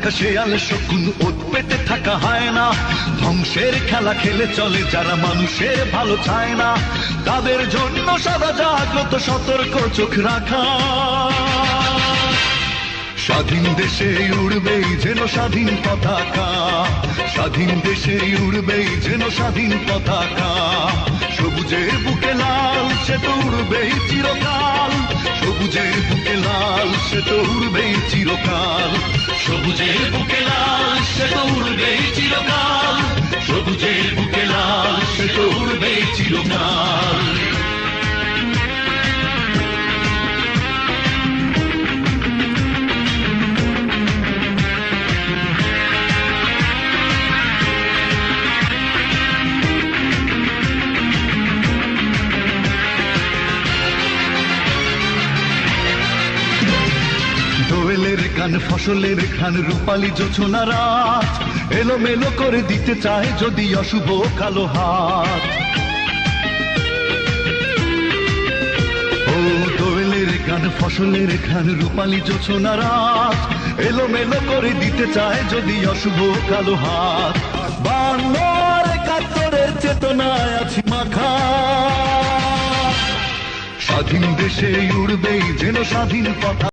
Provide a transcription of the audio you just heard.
থাকা শেয়াল শকুন ওত পেতে থাকা হয় না, ধ্বংসের খেলা খেলে চলে যারা মানুষের ভালো চায় না, তাদের জন্য সদা জাগ্রত সতর্ক চোখ রাখা। স্বাধীন দেশে উড়বেই যেন স্বাধীন পতাকা, স্বাধীন দেশে উড়বেই যেন স্বাধীন পতাকা। সবুজের বুকে লাল সে তো উড়বেই চিরকাল, সবুজের বুকে লাল সে তো উড়বেই চিরকাল, সবুজের বুকে লাল সে তো উড়বেই চিরকাল, সবুজের বুকে লাল সে তো উড়বেই চিরকাল। দোয়েলের গান ফসলের খান রূপালী জোছনা রাত, এলোমেলো করে দিতে চায় যদি অশুভ কালো হাত। ও দোয়েলের গান ফসলের খান রূপালী জোছনা রাত, এলোমেলো করে দিতে চায় যদি অশুভ কালো হাত। বাংলার একাত্তরের চেতনায় আছি মাখা, স্বাধীন দেশে উড়বেই যেন স্বাধীন পতাকা।